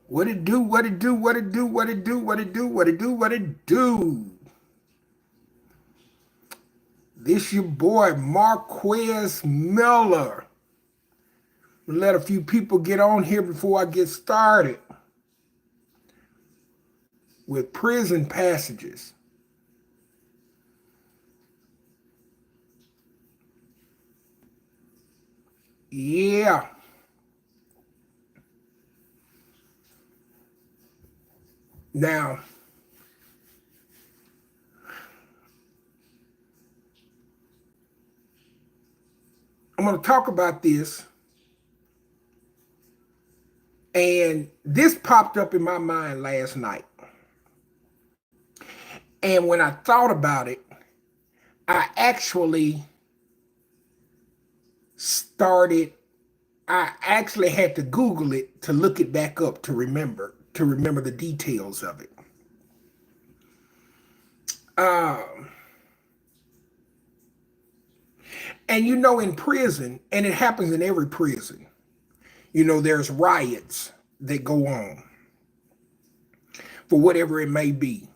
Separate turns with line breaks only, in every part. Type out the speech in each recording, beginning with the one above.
What it do, what it do, what it do, what it do, what it do, what it do, what it do. This your boy Marquez Miller. Let a few people get on here before I get started with prison passages. Yeah. Now, I'm going to talk about this, and this popped up in my mind last night. And when I thought about it, I actually started, I actually had to Google it to look it back up to remember the details of it. Um, and in prison, and it happens in every prison, there's riots that go on for whatever it may be.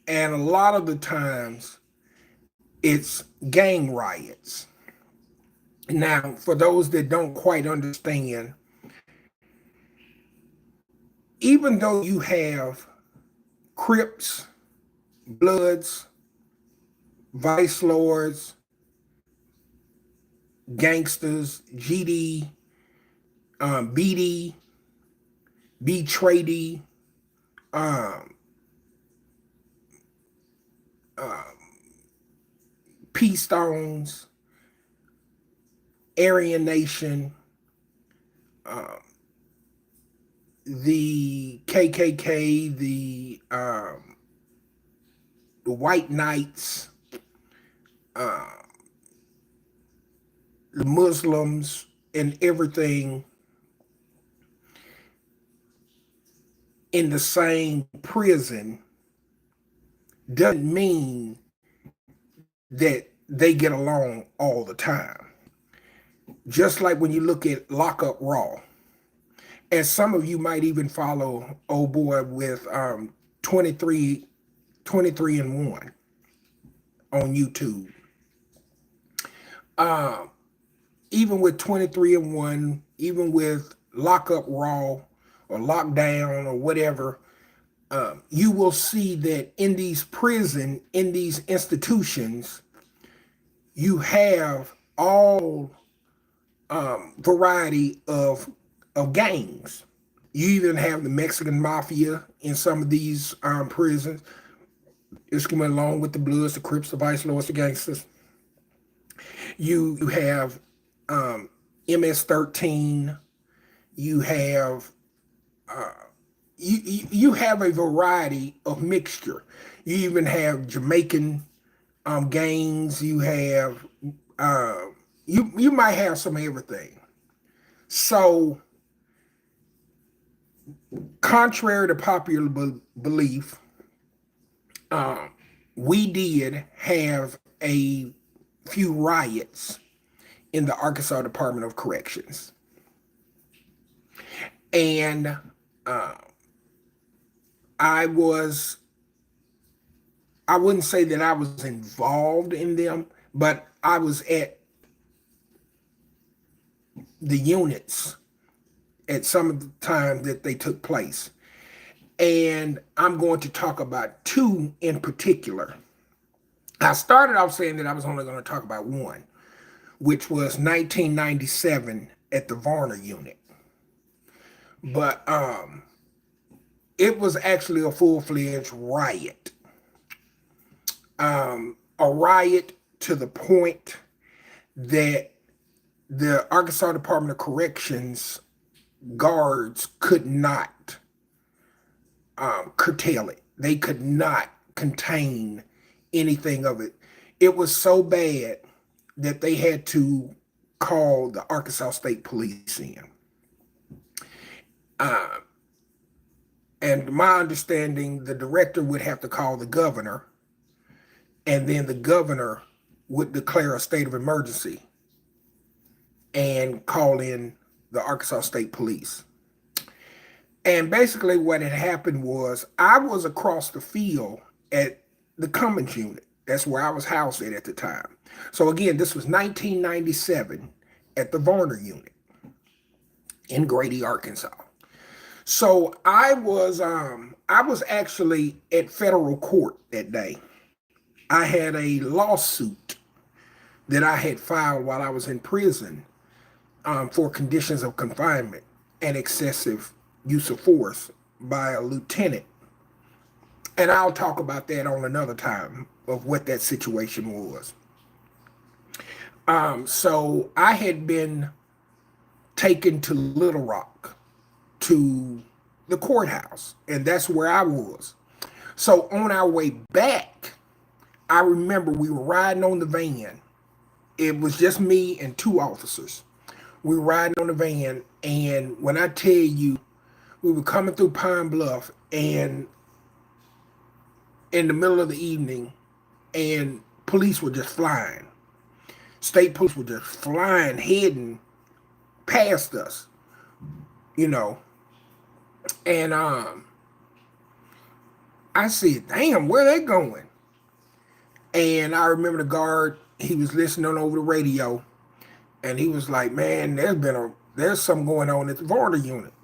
And a lot of the times it's gang riots. Now, for those that don't quite understand, even though you have Crips, Bloods, Vice Lords, gangsters, GD, BD, B-Trady, um, uh, P-Stones, Aryan Nation, the KKK, the White Knights, the Muslims, and everything in the same prison doesn't mean that they get along all the time. Just like when you look at Lockup Raw, and some of you might even follow old boy with 23 and 1 on YouTube. Even with 23 and 1, even with Lockup Raw or Lockdown or whatever, you will see that in these institutions, you have all variety of gangs. You even have the Mexican mafia in some of these prisons. It's coming along with the Bloods, the Crips, the Vice Lords, the gangsters. You have MS-13. You have you have a variety of mixture. You even have Jamaican gangs. You have you might have some of everything. So, contrary to popular belief, we did have a few riots in the Arkansas Department of Corrections. And I wouldn't say that I was involved in them, but I was at the units at some of the time that they took place. And I'm going to talk about two in particular. I started off saying that I was only going to talk about one, which was 1997 at the VARNER unit. But it was actually a full-fledged riot. A riot to the point that the Arkansas Department of Corrections guards could not curtail it. They could not contain anything of it. It was so bad that they had to call the Arkansas State Police in. And my understanding, the director would have to call the governor, and then the governor would declare a state of emergency and call in the Arkansas State Police. And basically, what had happened was I was across the field at the Cummins unit. That's where I was housed at the time. So again, this was 1997 at the VARNER unit in Grady, Arkansas. So I was actually at federal court that day. I had a lawsuit that I had filed while I was in prison for conditions of confinement and excessive use of force by a lieutenant. And I'll talk about that on another time of what that situation was. So I had been taken to Little Rock to the courthouse, and that's where I was. So on our way back, I remember we were riding on the van. It was just me and two officers. We were riding on the van, and when I tell you, we were coming through Pine Bluff, and in the middle of the evening, and police were just flying. State police were just flying, heading past us, you know. And I said, damn, where they going? And I remember the guard, he was listening over the radio, and he was like, man, there's something going on at the Varner unit.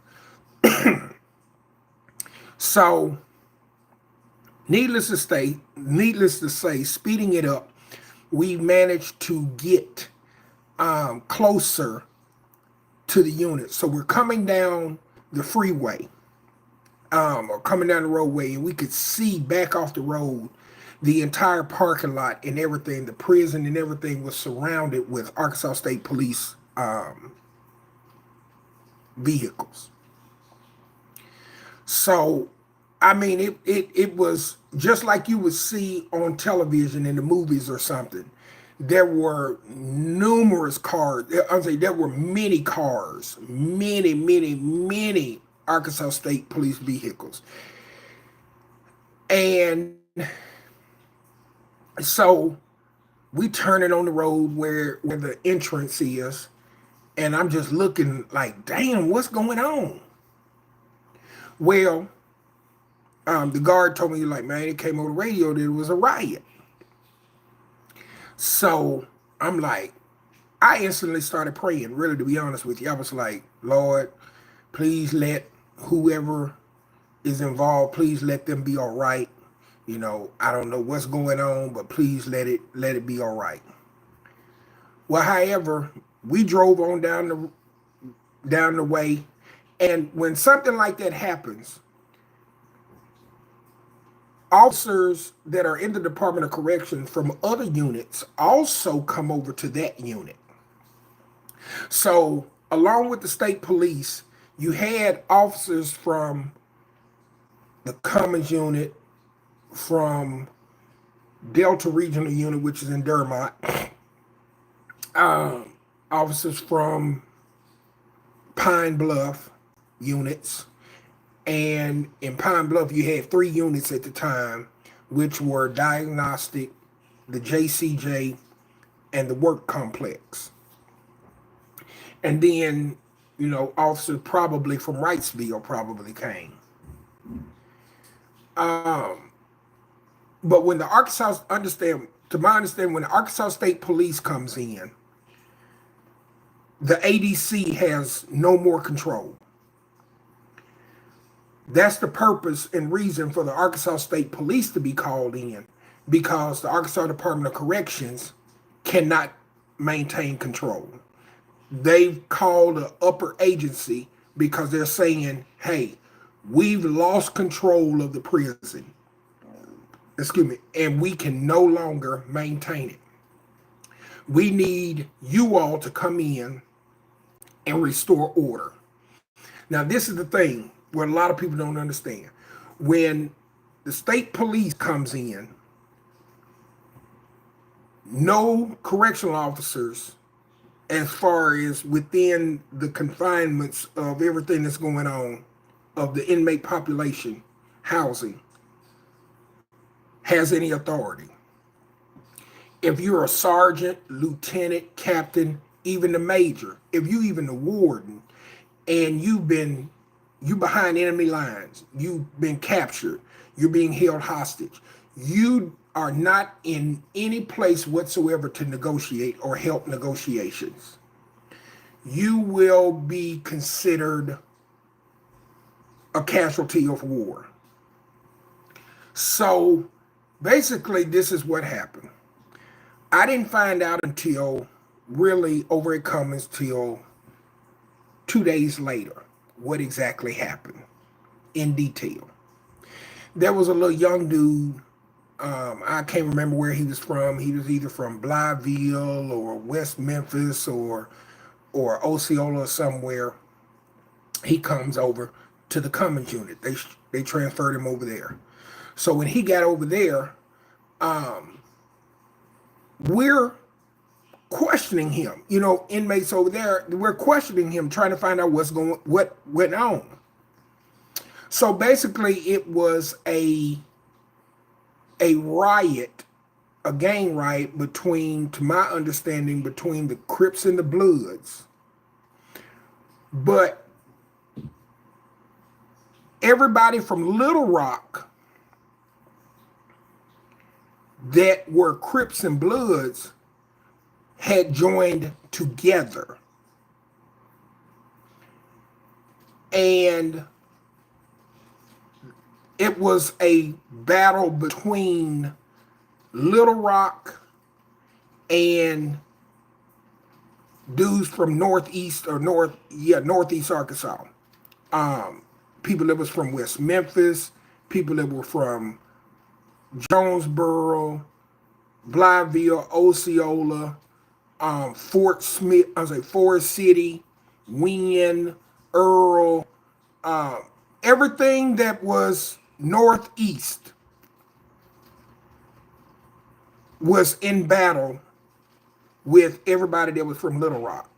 So needless to say, speeding it up, we managed to get closer to the unit. So we're coming down the freeway, or coming down the roadway, and we could see back off the road the entire parking lot and everything. The prison and everything was surrounded with Arkansas State Police vehicles. So, I mean, it was just like you would see on television in the movies or something. There were numerous cars. I'm saying there were many cars, many Arkansas State Police vehicles. And so we turn it on the road where the entrance is, and I'm just looking like, damn, what's going on? Well, the guard told me, like, man, it came on the radio that it was a riot. So I'm like, I instantly started praying, really, to be honest with you. I was like, Lord, please let whoever is involved, please let them be all right. You know, I don't know what's going on, but please let it be all right. Well, however, we drove on down the way, and when something like that happens, officers that are in the Department of Corrections from other units also come over to that unit. So, along with the state police, you had officers from the Cummins unit, from Delta Regional Unit, which is in Dermot, officers from Pine Bluff units. And in Pine Bluff, you had 3 units at the time, which were Diagnostic, the JCJ, and the Work Complex. And then, you know, officers probably from Wrightsville probably came. But when the Arkansas, to my understanding, when the Arkansas State Police comes in, the ADC has no more control. That's the purpose and reason for the Arkansas State Police to be called in, because the Arkansas Department of Corrections cannot maintain control. They've called an upper agency because they're saying, hey, we've lost control of the prison. Excuse me, and we can no longer maintain it. We need you all to come in and restore order. Now, this is the thing where a lot of people don't understand. When the state police comes in, no correctional officers, as far as within the confinements of everything that's going on, of the inmate population housing, has any authority. If you're a sergeant, lieutenant, captain, even the major, if you even the warden, and you've been You behind enemy lines. You've been captured. You're being held hostage. You are not in any place whatsoever to negotiate or help negotiations. You will be considered a casualty of war. So basically, this is what happened. I didn't find out until really over at Cummins till 2 days later what exactly happened in detail. There was a little young dude. I can't remember where he was from. He was either from Blytheville or West Memphis or Osceola or somewhere. He comes over to the Cummins unit. They transferred him over there. So when he got over there, we're questioning him. You know, inmates over there, we're questioning him, trying to find out what went on. So basically, it was a riot, a gang riot between, to my understanding, between the Crips and the Bloods. But everybody from Little Rock that were Crips and Bloods had joined together. And it was a battle between Little Rock and dudes from northeast Arkansas. People that was from West Memphis, people that were from Jonesboro, Blytheville, Osceola, Forest City, Wynn, Earl, everything that was northeast was in battle with everybody that was from Little Rock.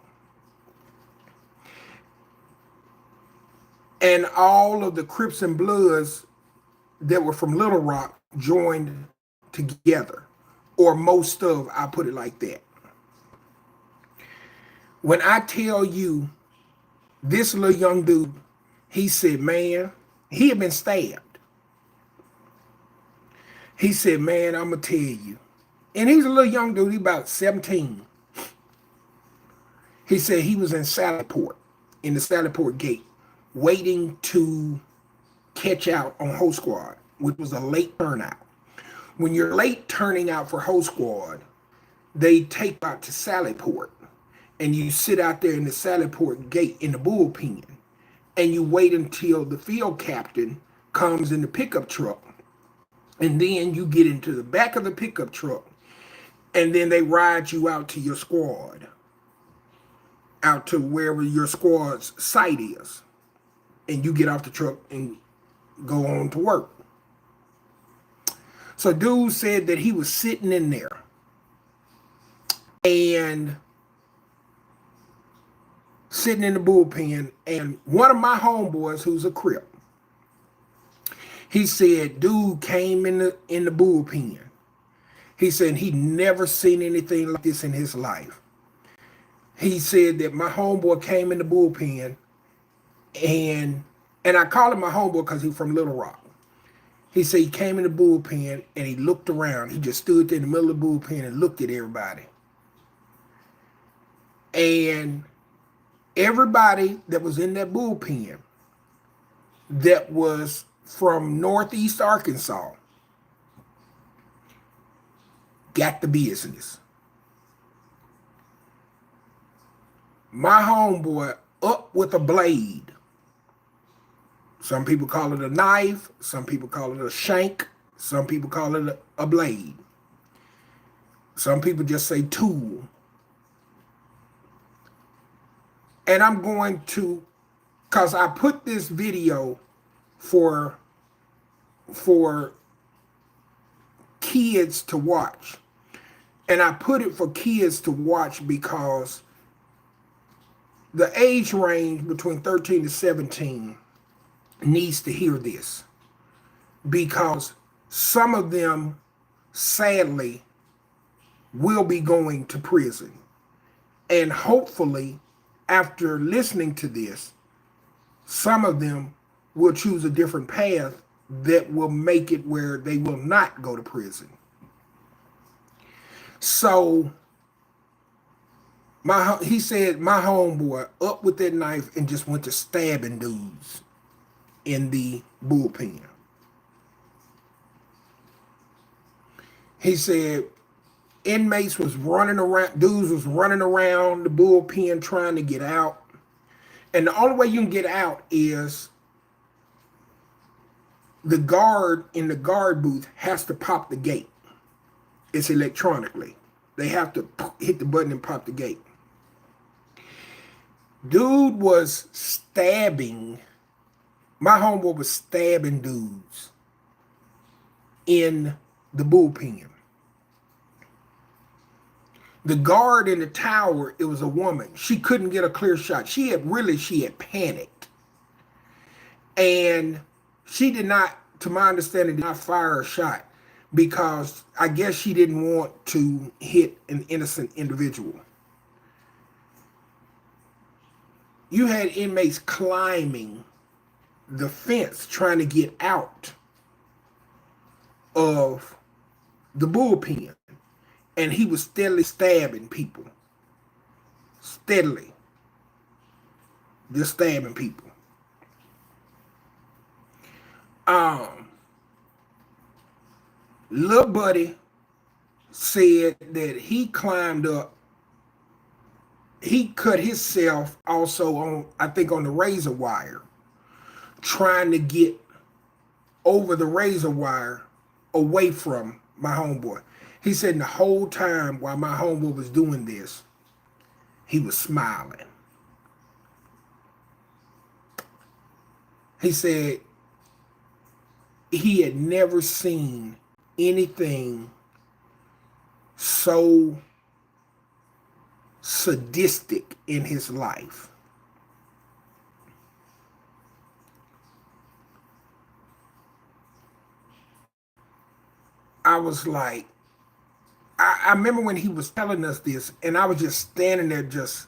And all of the Crips and Bloods that were from Little Rock joined together, or most of, I put it like that. When I tell you, this little young dude, he said, man, he had been stabbed. He said, man, I'm going to tell you. And he's a little young dude, he about 17. He said he was in Sallyport, in the Sallyport gate, waiting to catch out on Host Squad, which was a late turnout. When you're late turning out for Host Squad, they take out to Sallyport, and you sit out there in the Sallyport gate in the bullpen, and you wait until the field captain comes in the pickup truck, and then you get into the back of the pickup truck, and then they ride you out to your squad, out to wherever your squad's site is, and you get off the truck and go on to work. So dude said that he was sitting in there, and sitting in the bullpen, and one of my homeboys, who's a Crip, he said dude came in the bullpen. He said he never seen anything like this in his life. He said that my homeboy came in the bullpen, and I call him my homeboy because he's from Little Rock. He said he came in the bullpen and he looked around. He just stood there in the middle of the bullpen and looked at everybody. And everybody that was in that bullpen that was from Northeast Arkansas got the business. My homeboy up with a blade. Some people call it a knife. Some people call it a shank. Some people call it a blade. Some people just say tool. And I'm going to, because I put this video for kids to watch. And I put it for kids to watch because the age range between 13 to 17 needs to hear this, because some of them sadly will be going to prison. And hopefully after listening to this, some of them will choose a different path that will make it where they will not go to prison. So he said my homeboy up with that knife and just went to stabbing dudes in the bullpen. He said inmates was running around, dudes was running around the bullpen trying to get out. And the only way you can get out is the guard in the guard booth has to pop the gate. It's electronically. They have to hit the button and pop the gate. Dude was stabbing, my homeboy was stabbing dudes in the bullpen. The guard in the tower, it was a woman. She couldn't get a clear shot. She had panicked. And she did not, to my understanding, did not fire a shot because I guess she didn't want to hit an innocent individual. You had inmates climbing the fence trying to get out of the bullpen. And he was steadily stabbing people. Steadily. Just stabbing people. Little buddy said that he climbed up. He cut himself also on, I think, on the razor wire, trying to get over the razor wire away from my homeboy. He said the whole time while my homeboy was doing this, he was smiling. He said he had never seen anything so sadistic in his life. I was like, I remember when he was telling us this, and I was just standing there just